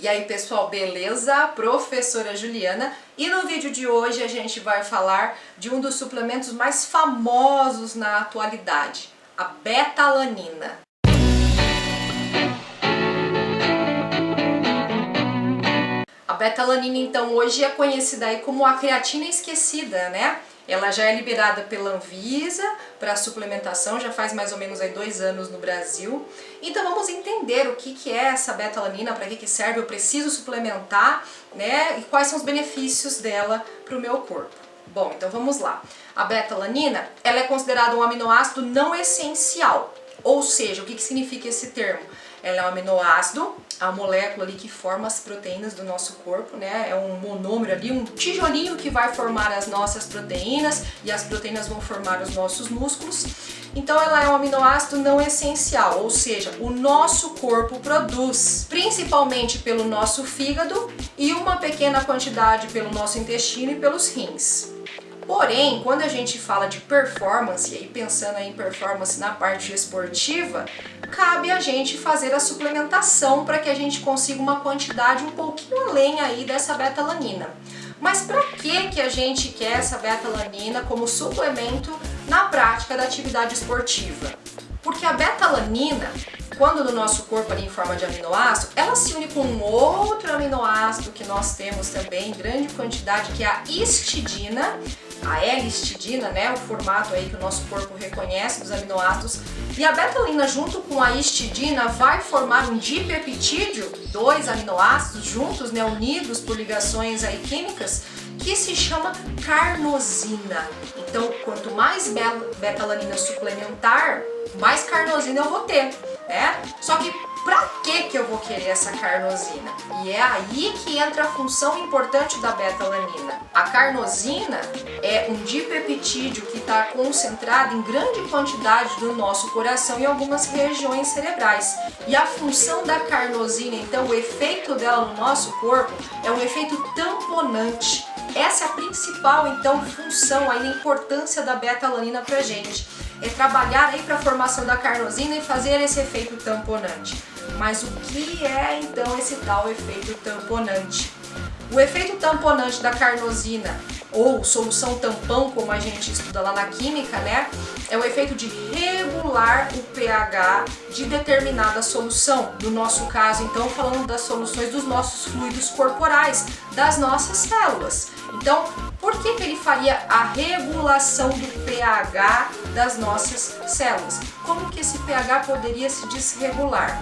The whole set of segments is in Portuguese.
E aí pessoal, beleza? Professora Juliana, e no vídeo de hoje a gente vai falar de um dos suplementos mais famosos na atualidade, a beta-alanina. A beta-alanina então hoje é conhecida aí como a creatina esquecida, né? Ela já é liberada pela Anvisa para suplementação, já faz mais ou menos aí 2 anos no Brasil. Então vamos entender o que é essa beta-alanina, para que serve, eu preciso suplementar, né? E quais são os benefícios dela para o meu corpo. Bom, então vamos lá. A beta-alanina, ela é considerada um aminoácido não essencial. Ou seja, o que significa esse termo? Ela é um aminoácido, a molécula ali que forma as proteínas do nosso corpo, né? É um monômero ali, um tijolinho que vai formar as nossas proteínas e as proteínas vão formar os nossos músculos. Então ela é um aminoácido não essencial, ou seja, o nosso corpo produz, principalmente pelo nosso fígado e uma pequena quantidade pelo nosso intestino e pelos rins. Porém, quando a gente fala de performance, e aí pensando aí em performance na parte esportiva, cabe a gente fazer a suplementação para que a gente consiga uma quantidade um pouquinho além aí dessa beta-alanina. Mas para que a gente quer essa beta-alanina como suplemento na prática da atividade esportiva? Porque a beta-alanina, quando no nosso corpo ali em forma de aminoácido, ela se une com um outro aminoácido que nós temos também em grande quantidade, que é a histidina, a L-histidina, né, o formato aí que o nosso corpo reconhece dos aminoácidos. E a beta-alanina junto com a histidina vai formar um dipeptídeo, 2 aminoácidos juntos, né, unidos por ligações aí químicas, que se chama carnosina. Então, quanto mais beta-alanina suplementar, mais carnosina eu vou ter, né? Só que pra que eu vou querer essa carnosina? E é aí que entra a função importante da beta-alanina. A carnosina é um dipeptídeo que está concentrado em grande quantidade no nosso coração e algumas regiões cerebrais. E a função da carnosina, então, o efeito dela no nosso corpo é um efeito tamponante. Essa é a principal, então, função, a importância da beta-alanina pra gente. É trabalhar aí para a formação da carnosina e fazer esse efeito tamponante. Mas o que é então esse tal efeito tamponante? O efeito tamponante da carnosina, ou solução tampão, como a gente estuda lá na química, né? É o efeito de regular o pH de determinada solução. No nosso caso, então, falando das soluções dos nossos fluidos corporais, das nossas células. Então, por que ele faria a regulação do pH das nossas células? Como que esse pH poderia se desregular?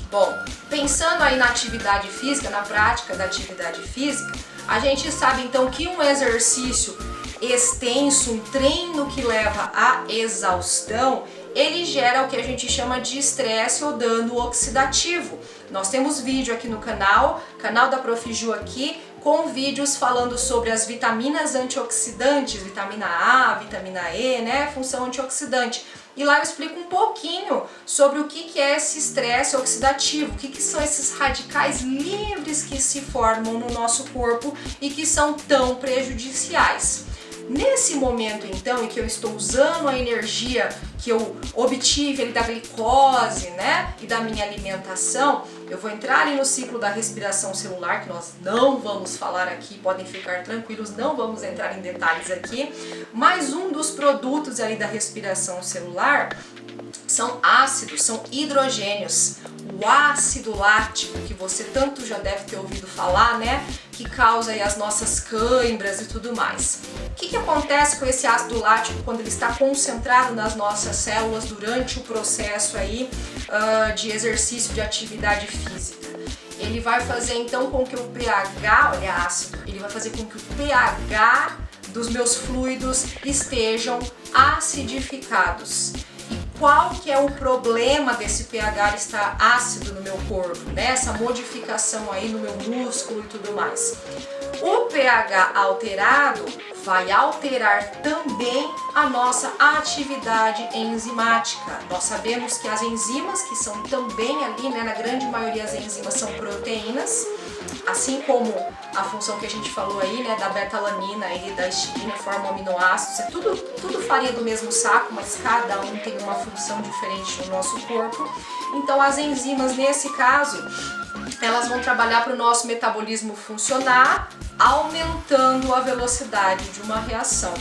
Bom, pensando aí na atividade física, na prática da atividade física, a gente sabe então que um exercício extenso, um treino que leva à exaustão, ele gera o que a gente chama de estresse ou dano oxidativo. Nós temos vídeo aqui no canal da Prof. Ju aqui, com vídeos falando sobre as vitaminas antioxidantes, vitamina A, vitamina E, né, função antioxidante. E lá eu explico um pouquinho sobre o que é esse estresse oxidativo, o que são esses radicais livres que se formam no nosso corpo e que são tão prejudiciais. Nesse momento então em que eu estou usando a energia que eu obtive ali da glicose, né, e da minha alimentação, eu vou entrar ali no ciclo da respiração celular, que nós não vamos falar aqui, podem ficar tranquilos, não vamos entrar em detalhes aqui, mas um dos produtos ali da respiração celular são ácidos, são hidrogênios. O ácido lático, que você tanto já deve ter ouvido falar, né? Que causa aí as nossas câimbras e tudo mais. O que acontece com esse ácido lático quando ele está concentrado nas nossas células durante o processo aí de exercício de atividade física? Ele vai fazer então com que o pH, olha ácido, ele vai fazer com que o pH dos meus fluidos estejam acidificados. Qual que é o problema desse pH estar ácido no meu corpo, né? Essa modificação aí no meu músculo e tudo mais. O pH alterado vai alterar também a nossa atividade enzimática. Nós sabemos que as enzimas, que são também ali, né, na grande maioria as enzimas são proteínas, assim como a função que a gente falou aí, né, da beta-alanina e da histidina, formam aminoácidos, é tudo farinha do mesmo saco, mas cada um tem uma função diferente no nosso corpo. Então as enzimas, nesse caso, elas vão trabalhar para o nosso metabolismo funcionar, aumentando a velocidade de uma reação.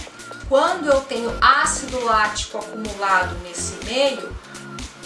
Quando eu tenho ácido lático acumulado nesse meio,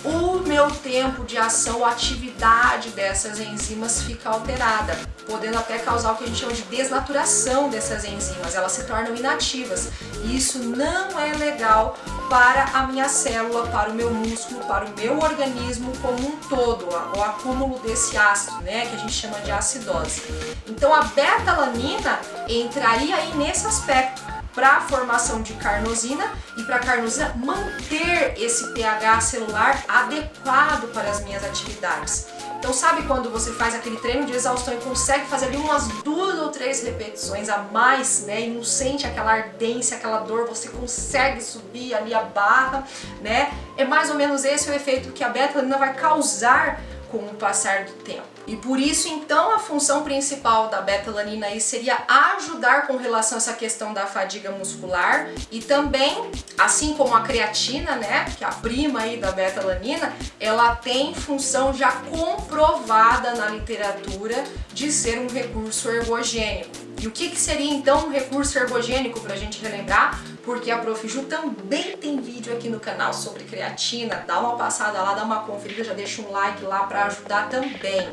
o meu tempo de ação, a atividade dessas enzimas fica alterada, podendo até causar o que a gente chama de desnaturação dessas enzimas, elas se tornam inativas. E isso não é legal para a minha célula, para o meu músculo, para o meu organismo como um todo, o acúmulo desse ácido, né, que a gente chama de acidose. Então a beta-alanina entraria aí nesse aspecto, para a formação de carnosina e para a carnosina manter esse pH celular adequado para as minhas atividades. Então sabe quando você faz aquele treino de exaustão e consegue fazer ali umas 2 ou 3 repetições a mais, né, e não sente aquela ardência, aquela dor, você consegue subir ali a barra, né? É mais ou menos esse o efeito que a beta-alanina vai causar com o passar do tempo. E por isso, então, a função principal da beta-alanina aí seria ajudar com relação a essa questão da fadiga muscular e também, assim como a creatina, né, que é a prima aí da beta-alanina, ela tem função já comprovada na literatura de ser um recurso ergogênico. E o que seria então um recurso ergogênico para a gente relembrar? Porque a Prof. Ju também tem vídeo aqui no canal sobre creatina, dá uma passada lá, dá uma conferida, já deixa um like lá para ajudar também.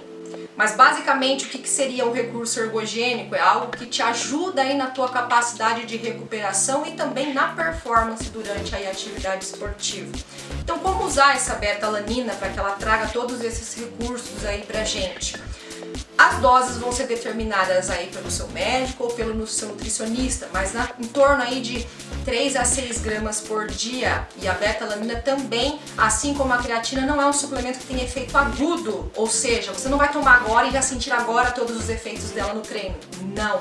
Mas basicamente o que seria um recurso ergogênico? É algo que te ajuda aí na tua capacidade de recuperação e também na performance durante a atividade esportiva. Então como usar essa beta-alanina para que ela traga todos esses recursos aí pra gente? As doses vão ser determinadas aí pelo seu médico ou pelo seu nutricionista, mas em torno aí de 3 a 6 gramas por dia. E a beta-alanina também, assim como a creatina, não é um suplemento que tem efeito agudo, ou seja, você não vai tomar agora e já sentir agora todos os efeitos dela no treino. Não.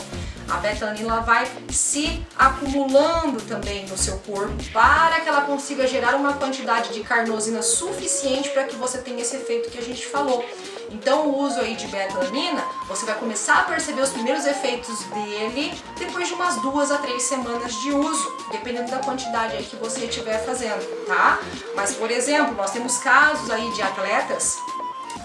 A beta-alanina vai se acumulando também no seu corpo para que ela consiga gerar uma quantidade de carnosina suficiente para que você tenha esse efeito que a gente falou. Então o uso aí de beta-alanina, você vai começar a perceber os primeiros efeitos dele depois de umas 2 a 3 semanas de uso, dependendo da quantidade aí que você estiver fazendo, tá? Mas, por exemplo, nós temos casos aí de atletas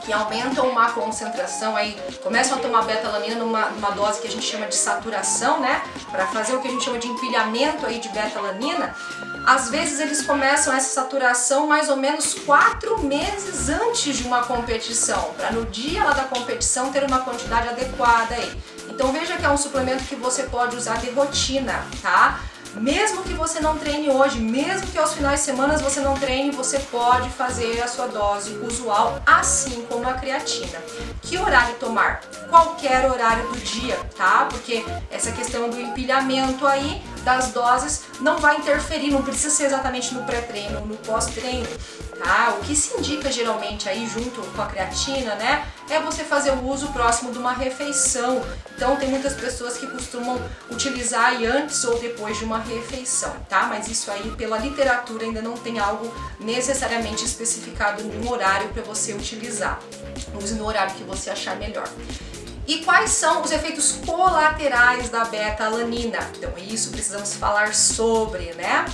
que aumentam uma concentração aí, começam a tomar beta-alanina numa dose que a gente chama de saturação, né? Para fazer o que a gente chama de empilhamento aí de beta-alanina. Às vezes eles começam essa saturação mais ou menos 4 meses antes de uma competição, para no dia lá da competição ter uma quantidade adequada aí. Então veja que é um suplemento que você pode usar de rotina, tá? Mesmo que você não treine hoje, mesmo que aos finais de semana você não treine, você pode fazer a sua dose usual, assim como a creatina. Que horário tomar? Qualquer horário do dia, tá? Porque essa questão do empilhamento aí das doses não vai interferir, não precisa ser exatamente no pré-treino ou no pós-treino, tá? O que se indica geralmente aí junto com a creatina, né, é você fazer o uso próximo de uma refeição. Então tem muitas pessoas que costumam utilizar aí antes ou depois de uma refeição, tá? Mas isso aí pela literatura ainda não tem algo necessariamente especificado em um horário para você utilizar. Use no horário que você achar melhor. E quais são os efeitos colaterais da beta-alanina? Então isso precisamos falar sobre, né?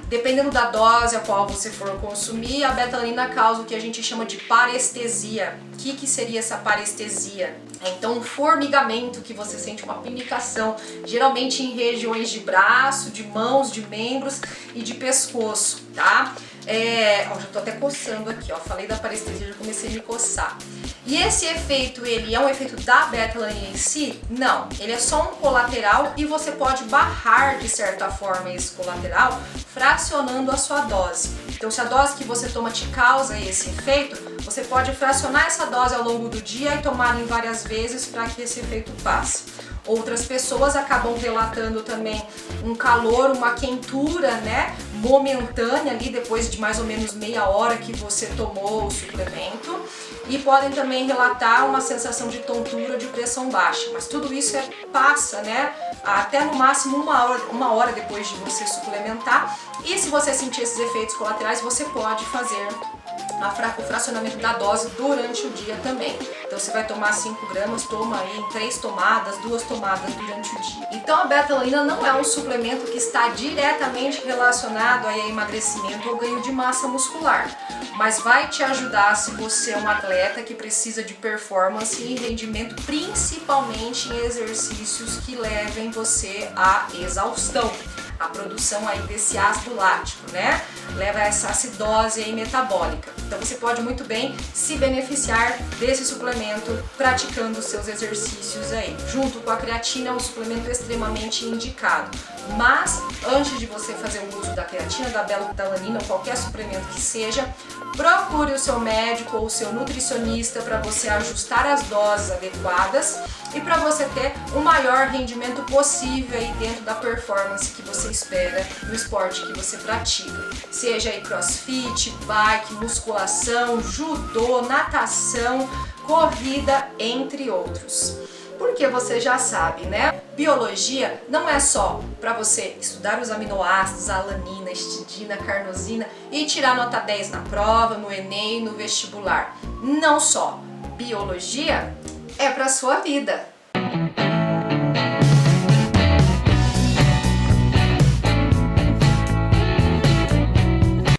Dependendo da dose a qual você for consumir, a beta-alanina causa o que a gente chama de parestesia. O que seria essa parestesia? É então um formigamento, que você sente uma pinicação, geralmente em regiões de braço, de mãos, de membros e de pescoço, tá? Já tô até coçando aqui, ó, falei da parestesia, já comecei a me coçar. E esse efeito, ele é um efeito da beta-alanina em si? Não, ele é só um colateral e você pode barrar de certa forma esse colateral fracionando a sua dose. Então se a dose que você toma te causa esse efeito, você pode fracionar essa dose ao longo do dia e tomar em várias vezes para que esse efeito passe. Outras pessoas acabam relatando também um calor, uma quentura, né, momentânea ali depois de mais ou menos meia hora que você tomou o suplemento, e podem também relatar uma sensação de tontura, de pressão baixa. Mas tudo isso passa, né, até no máximo uma hora depois de você suplementar. E se você sentir esses efeitos colaterais, você pode fazer o fracionamento da dose durante o dia também. Então você vai tomar 5 gramas, toma aí em 3 tomadas, 2 tomadas durante o dia. Então a betalanina não é um suplemento que está diretamente relacionado aí a emagrecimento ou ganho de massa muscular, mas vai te ajudar se você é um atleta que precisa de performance e rendimento, principalmente em exercícios que levem você à exaustão, a produção aí desse ácido lático, né? Leva a essa acidose aí metabólica. Então você pode muito bem se beneficiar desse suplemento praticando os seus exercícios aí. Junto com a creatina, é um suplemento extremamente indicado. Mas antes de você fazer o uso da creatina, da betalanina ou qualquer suplemento que seja, procure o seu médico ou o seu nutricionista para você ajustar as doses adequadas e para você ter o maior rendimento possível aí dentro da performance que você espera no esporte que você pratica. Seja aí crossfit, bike, musculação, judô, natação, corrida, entre outros. Porque você já sabe, né? Biologia não é só para você estudar os aminoácidos, a alanina, histidina, carnosina e tirar nota 10 na prova, no Enem, no vestibular. Não só. Biologia é para sua vida.